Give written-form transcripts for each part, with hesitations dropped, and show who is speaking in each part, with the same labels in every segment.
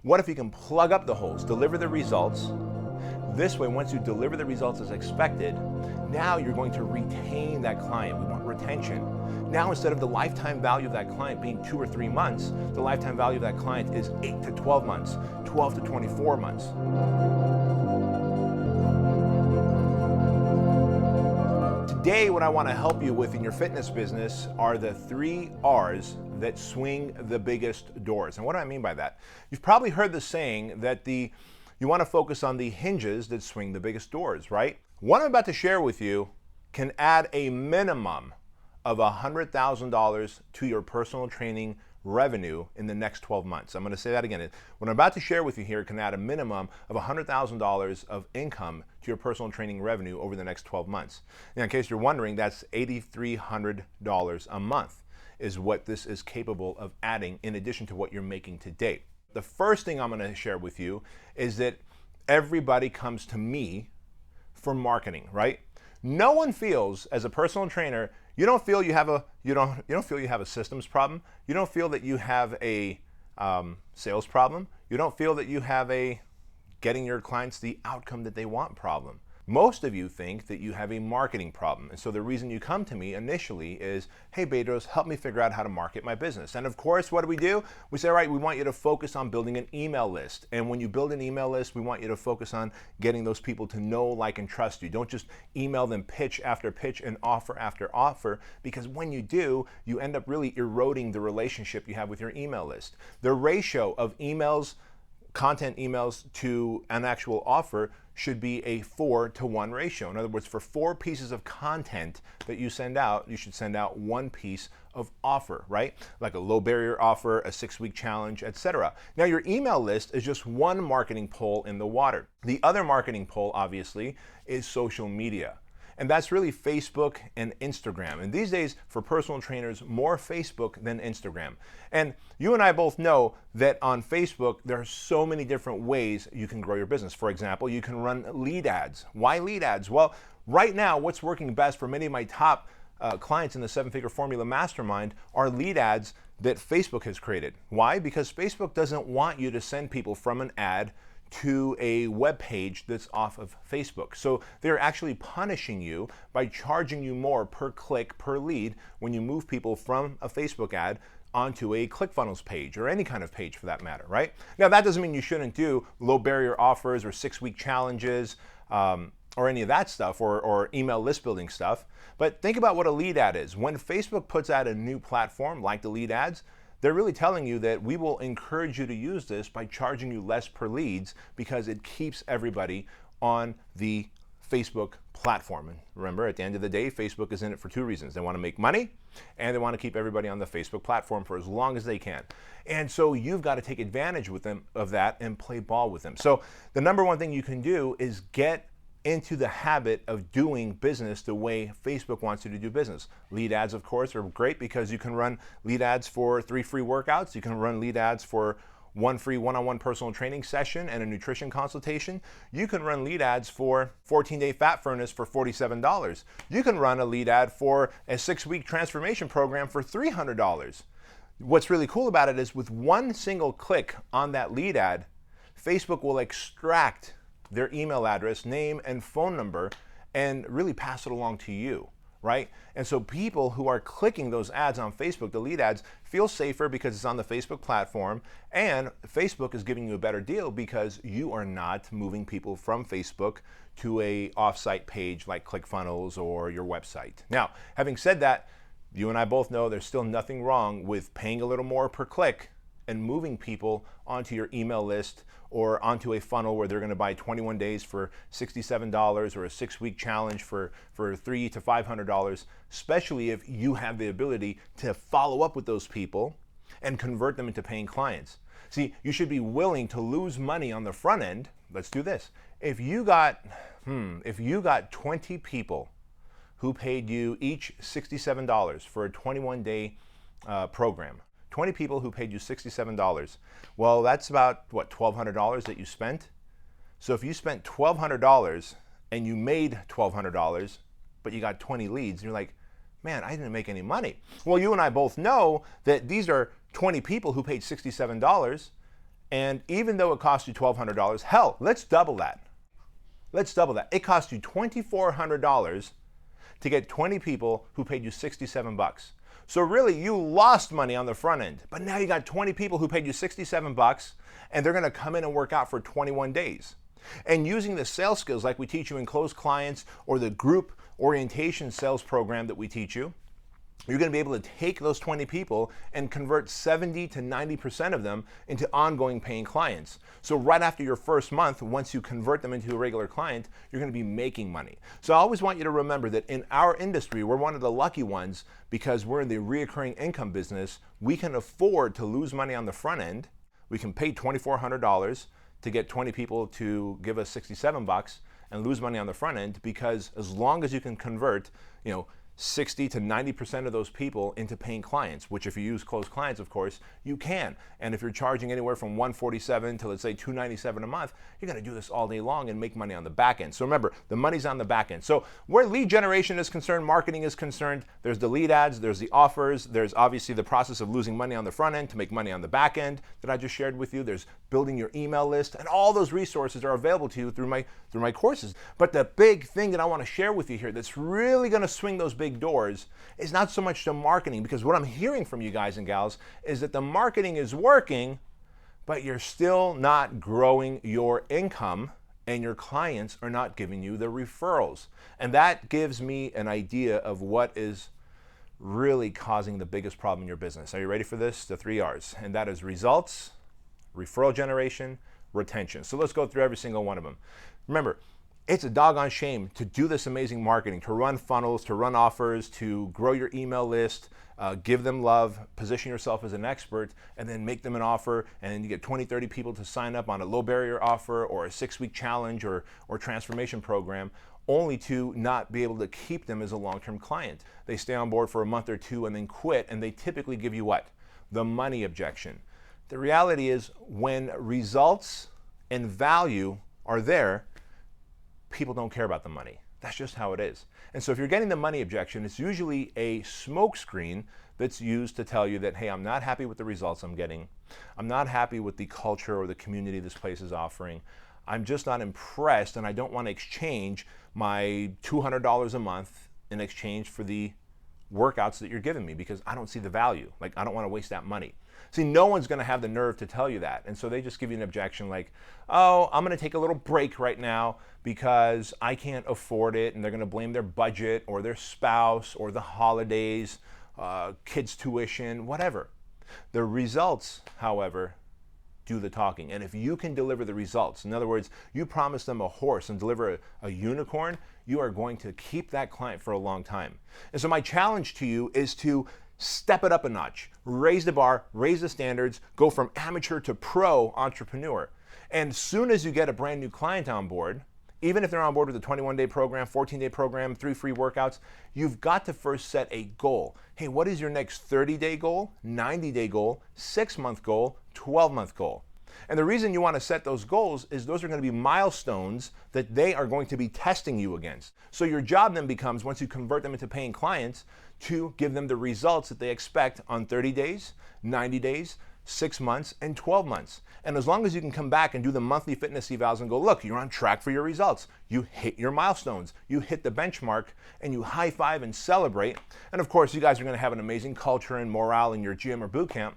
Speaker 1: What if you can plug up the holes, deliver the results? This way, once you deliver the results as expected, now you're going to retain that client. We want retention. Now, instead of the lifetime value of that client being 2 or 3 months, the lifetime value of that client is 8 to 12 months, 12 to 24 months. Today, what I want to help you with in your fitness business are the 3 R's that swing the biggest doors. And what do I mean by that? You've probably heard the saying that you want to focus on the hinges that swing the biggest doors, right? What I'm about to share with you can add a minimum of $100,000 to your personal training revenue in the next 12 months. I'm going to say that again. What I'm about to share with you here can add a minimum of $100,000 of income to your personal training revenue over the next 12 months. Now, in case you're wondering, that's $8,300 a month is what this is capable of adding in addition to what you're making to date. The first thing I'm going to share with you is that everybody comes to me for marketing, right? No one feels, as a personal trainer, you don't feel you have a systems problem. You don't feel that you have a sales problem. You don't feel that you have a getting your clients the outcome that they want problem. Most of you think that you have a marketing problem. And so the reason you come to me initially is, hey, Bedros, help me figure out how to market my business. And of course, what do? We say, all right, we want you to focus on building an email list. And when you build an email list, we want you to focus on getting those people to know, like, and trust you. Don't just email them pitch after pitch and offer after offer, because when you do, you end up really eroding the relationship you have with your email list. The ratio of emails, content emails to an actual offer should be a 4-to-1 ratio. In other words, for 4 pieces of content that you send out, you should send out 1 piece of offer, right? Like a low barrier offer, a 6-week challenge, etc. Now, your email list is just one marketing pole in the water. The other marketing pole, obviously, is social media. And that's really Facebook and Instagram. And these days, for personal trainers, more Facebook than Instagram. And you and I both know that on Facebook, there are so many different ways you can grow your business. For example, you can run lead ads. Why lead ads? Well, right now, what's working best for many of my top clients in the 7-Figure Formula Mastermind are lead ads that Facebook has created. Why? Because Facebook doesn't want you to send people from an ad to a web page that's off of Facebook. So they're actually punishing you by charging you more per click, per lead, when you move people from a Facebook ad onto a ClickFunnels page, or any kind of page for that matter, right? Now, that doesn't mean you shouldn't do low barrier offers or 6-week challenges or any of that stuff, or email list building stuff. But think about what a lead ad is. When Facebook puts out a new platform like the lead ads, they're really telling you that we will encourage you to use this by charging you less per leads, because it keeps everybody on the Facebook platform. And remember, at the end of the day, Facebook is in it for 2 reasons. They want to make money, and they want to keep everybody on the Facebook platform for as long as they can. And so you've got to take advantage with them of that and play ball with them. So the number one thing you can do is get into the habit of doing business the way Facebook wants you to do business. Lead ads, of course, are great because you can run lead ads for 3 free workouts. You can run lead ads for 1 free one-on-one personal training session and a nutrition consultation. You can run lead ads for 14-day fat furnace for $47. You can run a lead ad for a 6-week transformation program for $300. What's really cool about it is with one single click on that lead ad, Facebook will extract their email address, name, and phone number, and really pass it along to you, right? And so people who are clicking those ads on Facebook, the lead ads, feel safer because it's on the Facebook platform, and Facebook is giving you a better deal because you are not moving people from Facebook to a off-site page like ClickFunnels or your website. Now, having said that, you and I both know there's still nothing wrong with paying a little more per click and moving people onto your email list or onto a funnel where they're going to buy 21 days for $67 or a 6-week challenge for $300 to $500, especially if you have the ability to follow up with those people and convert them into paying clients. See, you should be willing to lose money on the front end. Let's do this. If you got 20 people who paid you each $67 for a 21-day program, 20 people who paid you $67. Well, that's about, what, $1,200 that you spent? So if you spent $1,200 and you made $1,200, but you got 20 leads, you're like, man, I didn't make any money. Well, you and I both know that these are 20 people who paid $67, And even though it costs you $1,200, hell, let's double that. Let's double that. It costs you $2,400 to get 20 people who paid you 67 bucks. So really, you lost money on the front end, but now you got 20 people who paid you 67 bucks, and they're gonna come in and work out for 21 days. And using the sales skills like we teach you in Closed Clients or the group orientation sales program that we teach you, you're going to be able to take those 20 people and convert 70 to 90% of them into ongoing paying clients. So right after your first month, once you convert them into a regular client, you're going to be making money. So I always want you to remember that in our industry, we're one of the lucky ones because we're in the recurring income business. We can afford to lose money on the front end. We can pay $2,400 to get 20 people to give us 67 bucks and lose money on the front end, because as long as you can convert, 60 to 90% of those people into paying clients, which if you use Closed Clients, of course, you can. And if you're charging anywhere from $147 to let's say $297 a month, you're gonna do this all day long and make money on the back end. So remember, the money's on the back end. So where lead generation is concerned, marketing is concerned, there's the lead ads, there's the offers, there's obviously the process of losing money on the front end to make money on the back end that I just shared with you. There's building your email list, and all those resources are available to you through my courses. But the big thing that I wanna share with you here that's really gonna swing those big doors is not so much the marketing, because what I'm hearing from you guys and gals is that the marketing is working, but you're still not growing your income and your clients are not giving you the referrals. And that gives me an idea of what is really causing the biggest problem in your business. Are you ready for this? The 3 R's, and that is results, referral generation, retention. So let's go through every single one of them. Remember, it's a doggone shame to do this amazing marketing, to run funnels, to run offers, to grow your email list, give them love, position yourself as an expert, and then make them an offer, and then you get 20, 30 people to sign up on a low barrier offer or a 6-week challenge or transformation program, only to not be able to keep them as a long-term client. They stay on board for a month or two and then quit, and they typically give you what? The money objection. The reality is, when results and value are there, people don't care about the money. That's just how it is. And so if you're getting the money objection, it's usually a smokescreen that's used to tell you that, hey, I'm not happy with the results I'm getting. I'm not happy with the culture or the community this place is offering. I'm just not impressed, and I don't want to exchange my $200 a month in exchange for the workouts that you're giving me, because I don't see the value. Like, I don't want to waste that money. See, no one's going to have the nerve to tell you that. And so they just give you an objection like, oh, I'm going to take a little break right now because I can't afford it. And they're going to blame their budget or their spouse or the holidays, kids' tuition, whatever. The results, however, do the talking. And if you can deliver the results, in other words, you promise them a horse and deliver a unicorn, you are going to keep that client for a long time. And so my challenge to you is to step it up a notch, raise the bar, raise the standards, go from amateur to pro entrepreneur. And as soon as you get a brand new client on board, even if they're on board with a 21-day program, 14-day program, 3 free workouts, you've got to first set a goal. Hey, what is your next 30-day goal, 90-day goal, 6-month goal, 12-month goal? And the reason you want to set those goals is those are going to be milestones that they are going to be testing you against. So your job then becomes, once you convert them into paying clients, to give them the results that they expect on 30 days, 90 days, 6 months, and 12 months. And as long as you can come back and do the monthly fitness evals and go, look, you're on track for your results. You hit your milestones. You hit the benchmark, and you high five and celebrate. And of course, you guys are going to have an amazing culture and morale in your gym or boot camp.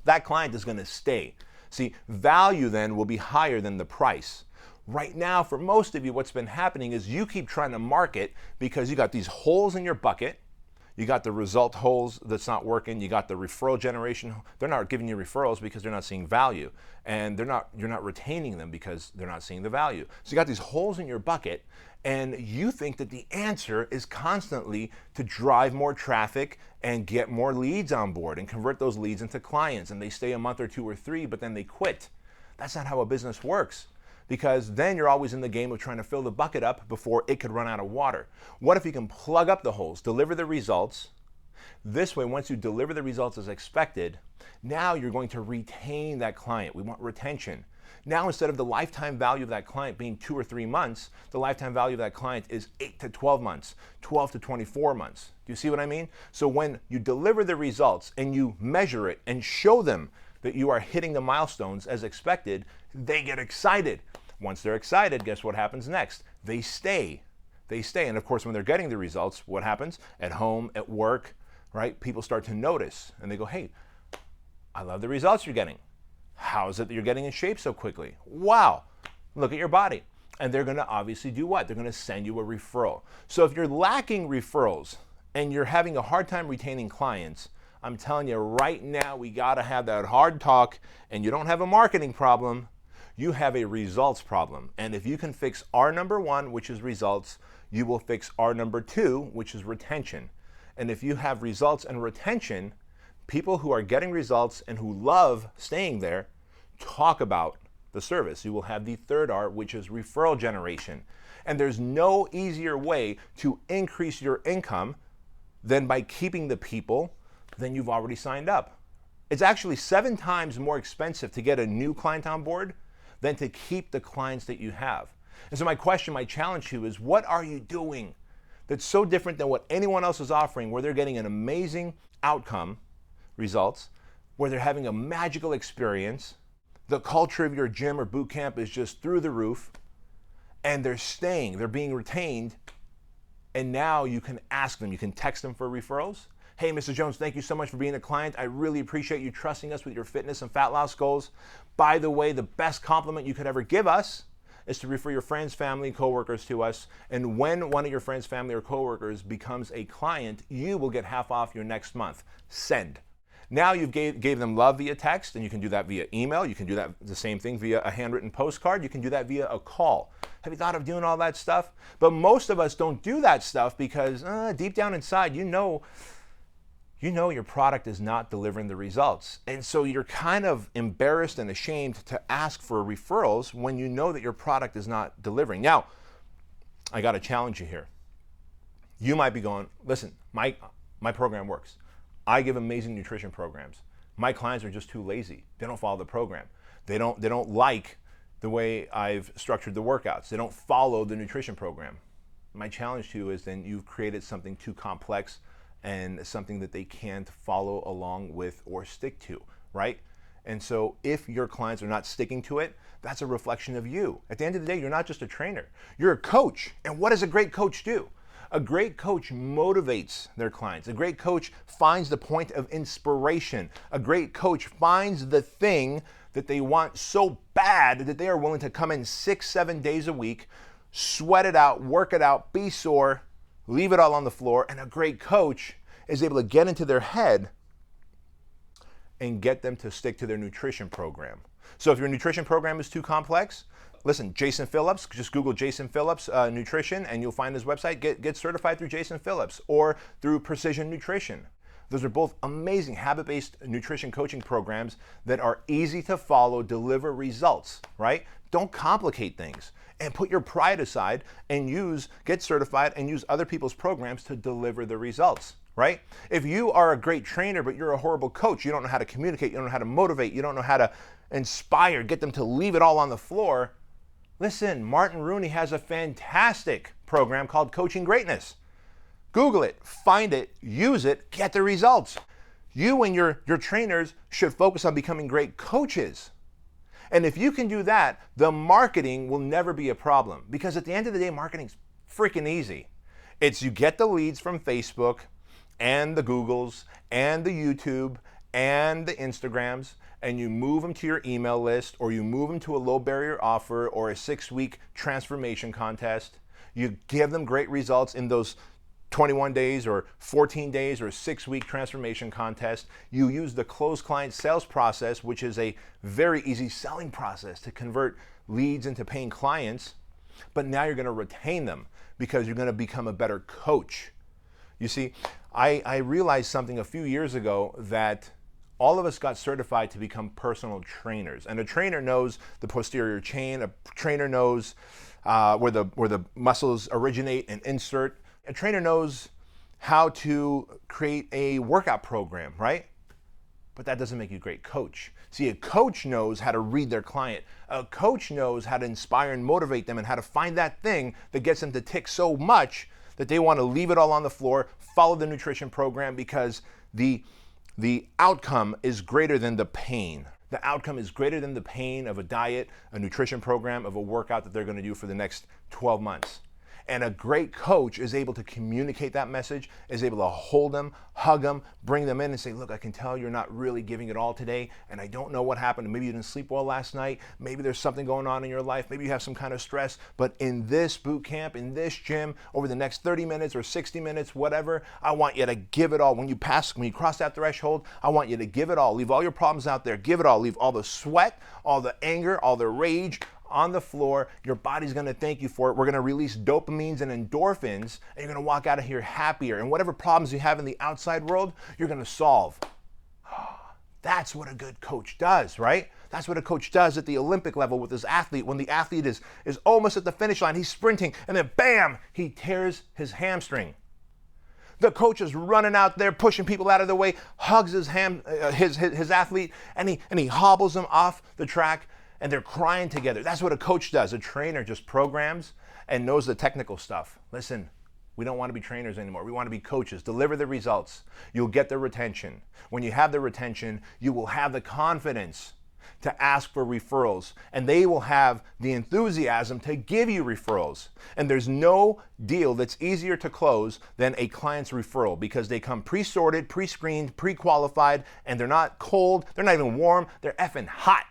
Speaker 1: That client is going to stay. See, value then will be higher than the price. Right now, for most of you, what's been happening is you keep trying to market because you got these holes in your bucket. You got the result holes that's not working. You got the referral generation. They're not giving you referrals because they're not seeing value. And you're not retaining them because they're not seeing the value. So you got these holes in your bucket, and you think that the answer is constantly to drive more traffic and get more leads on board and convert those leads into clients. And they stay a month or 2 or 3, but then they quit. That's not how a business works, because then you're always in the game of trying to fill the bucket up before it could run out of water. What if you can plug up the holes, deliver the results? This way, once you deliver the results as expected, now you're going to retain that client. We want retention. Now, instead of the lifetime value of that client being 2 or 3 months, the lifetime value of that client is 8 to 12 months, 12 to 24 months. Do you see what I mean? So when you deliver the results and you measure it and show them that you are hitting the milestones as expected, they get excited. Once they're excited, guess what happens next? They stay. They stay. And of course, when they're getting the results, what happens? At home, at work, right? People start to notice and they go, hey, I love the results you're getting. How is it that you're getting in shape so quickly? Wow, look at your body. And they're gonna obviously do what? They're gonna send you a referral. So if you're lacking referrals and you're having a hard time retaining clients, I'm telling you right now, we gotta have that hard talk, and you don't have a marketing problem, you have a results problem. And if you can fix R number 1, which is results, you will fix R number 2, which is retention. And if you have results and retention, people who are getting results and who love staying there talk about the service. You will have the third R, which is referral generation. And there's no easier way to increase your income than by keeping the people than you've already signed up. It's actually 7 times more expensive to get a new client on board than to keep the clients that you have. And so my question, my challenge to you is, what are you doing that's so different than what anyone else is offering, where they're getting an amazing outcome, results, where they're having a magical experience, the culture of your gym or boot camp is just through the roof, and they're staying, they're being retained, and now you can ask them, you can text them for referrals. Hey, Mr. Jones, thank you so much for being a client. I really appreciate you trusting us with your fitness and fat loss goals. By the way, the best compliment you could ever give us is to refer your friends, family, coworkers to us. And when one of your friends, family, or coworkers becomes a client, you will get half off your next month. Send. Now you've gave them love via text, and you can do that via email. You can do that the same thing via a handwritten postcard. You can do that via a call. Have you thought of doing all that stuff? But most of us don't do that stuff because deep down inside, you know your product is not delivering the results. And so you're kind of embarrassed and ashamed to ask for referrals when you know that your product is not delivering. Now, I got to challenge you here. You might be going, listen, my program works. I give amazing nutrition programs. My clients are just too lazy. They don't follow the program. They don't like the way I've structured the workouts. They don't follow the nutrition program. My challenge to you is then you've created something too complex and something that they can't follow along with or stick to, right? And so if your clients are not sticking to it, that's a reflection of you. At the end of the day, you're not just a trainer, you're a coach. And what does a great coach do? A great coach motivates their clients. A great coach finds the point of inspiration. A great coach finds the thing that they want so bad that they are willing to come in 6-7 days a week, sweat it out, work it out, be sore, leave it all on the floor. And a great coach is able to get into their head and get them to stick to their nutrition program. So if your nutrition program is too complex, listen, Jason Phillips, just Google Jason Phillips nutrition and you'll find his website. Get certified through Jason Phillips or through Precision Nutrition. Those are both amazing habit-based nutrition coaching programs that are easy to follow, deliver results, right? Don't complicate things and put your pride aside and get certified and use other people's programs to deliver the results, right? If you are a great trainer, but you're a horrible coach, you don't know how to communicate, you don't know how to motivate, you don't know how to inspire, get them to leave it all on the floor. Listen, Martin Rooney has a fantastic program called Coaching Greatness. Google it, find it, use it, get the results. You and your trainers should focus on becoming great coaches. And if you can do that, the marketing will never be a problem, because at the end of the day, marketing's freaking easy. It's you get the leads from Facebook and the Googles and the YouTube and the Instagrams, and you move them to your email list, or you move them to a low barrier offer or a 6-week transformation contest. You give them great results in those 21 days or 14 days or a 6-week transformation contest. You use the closed client sales process, which is a very easy selling process to convert leads into paying clients. But now you're going to retain them because you're going to become a better coach. You see, I realized something a few years ago, that all of us got certified to become personal trainers. And a trainer knows the posterior chain. A trainer knows where the muscles originate and insert. A trainer knows how to create a workout program, right? But that doesn't make you a great coach. See, a coach knows how to read their client. A coach knows how to inspire and motivate them and how to find that thing that gets them to tick so much that they want to leave it all on the floor, follow the nutrition program, because the the outcome is greater than the pain. The outcome is greater than the pain of a diet, a nutrition program, of a workout that they're going to do for the next 12 months. And a great coach is able to communicate that message, is able to hold them, hug them, bring them in and say, look, I can tell you're not really giving it all today, and I don't know what happened. Maybe you didn't sleep well last night. Maybe there's something going on in your life. Maybe you have some kind of stress. But in this boot camp, in this gym, over the next 30 minutes or 60 minutes, whatever, I want you to give it all. When you cross that threshold, I want you to give it all. Leave all your problems out there. Give it all. Leave all the sweat, all the anger, all the rage on the floor. Your body's gonna thank you for it. We're gonna release dopamines and endorphins, and you're gonna walk out of here happier. And whatever problems you have in the outside world, you're gonna solve. That's what a good coach does, right? That's what a coach does at the Olympic level with his athlete. When the athlete is almost at the finish line, he's sprinting, and then bam, he tears his hamstring. The coach is running out there, pushing people out of the way, hugs his athlete, and he hobbles him off the track, and they're crying together. That's what a coach does. A trainer just programs and knows the technical stuff. Listen, we don't want to be trainers anymore. We want to be coaches. Deliver the results. You'll get the retention. When you have the retention, you will have the confidence to ask for referrals, and they will have the enthusiasm to give you referrals. And there's no deal that's easier to close than a client's referral, because they come pre-sorted, pre-screened, pre-qualified, and they're not cold, they're not even warm, they're effing hot.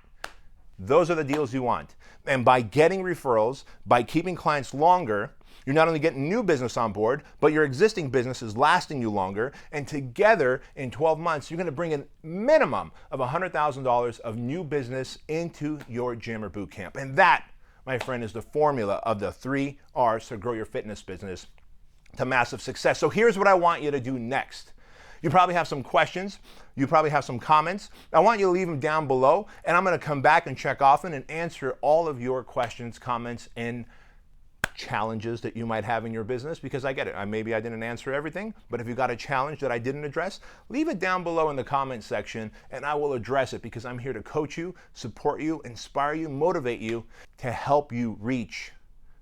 Speaker 1: Those are the deals you want. And by getting referrals, by keeping clients longer, you're not only getting new business on board, but your existing business is lasting you longer. And together, in 12 months, you're going to bring a minimum of $100,000 of new business into your gym or boot camp. And that, my friend, is the formula of the 3 R's to grow your fitness business to massive success. So here's what I want you to do next. You probably have some questions. You probably have some comments. I want you to leave them down below, and I'm going to come back and check often and answer all of your questions, comments, and challenges that you might have in your business, because I get it. Maybe I didn't answer everything, but if you got a challenge that I didn't address, leave it down below in the comment section, and I will address it, because I'm here to coach you, support you, inspire you, motivate you to help you reach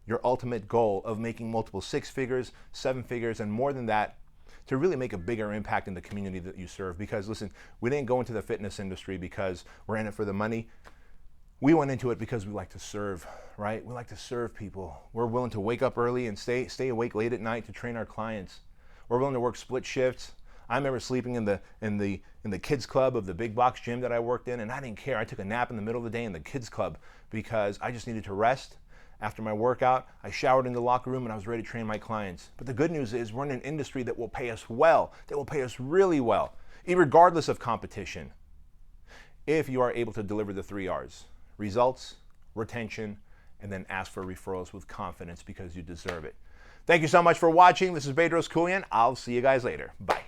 Speaker 1: your ultimate goal of making multiple 6 figures, 7 figures, and more than that, to really make a bigger impact in the community that you serve. Because listen, we didn't go into the fitness industry because we're in it for the money. We went into it because we like to serve, right? We like to serve people. We're willing to wake up early and stay awake late at night to train our clients. We're willing to work split shifts. I remember sleeping in the kids club of the big box gym that I worked in, and I didn't care. I took a nap in the middle of the day in the kids club because I just needed to rest. After my workout, I showered in the locker room and I was ready to train my clients. But the good news is we're in an industry that will pay us well, that will pay us really well, regardless of competition, if you are able to deliver the 3 R's: results, retention, and then ask for referrals with confidence, because you deserve it. Thank you so much for watching. This is Bedros Keuilian. I'll see you guys later. Bye.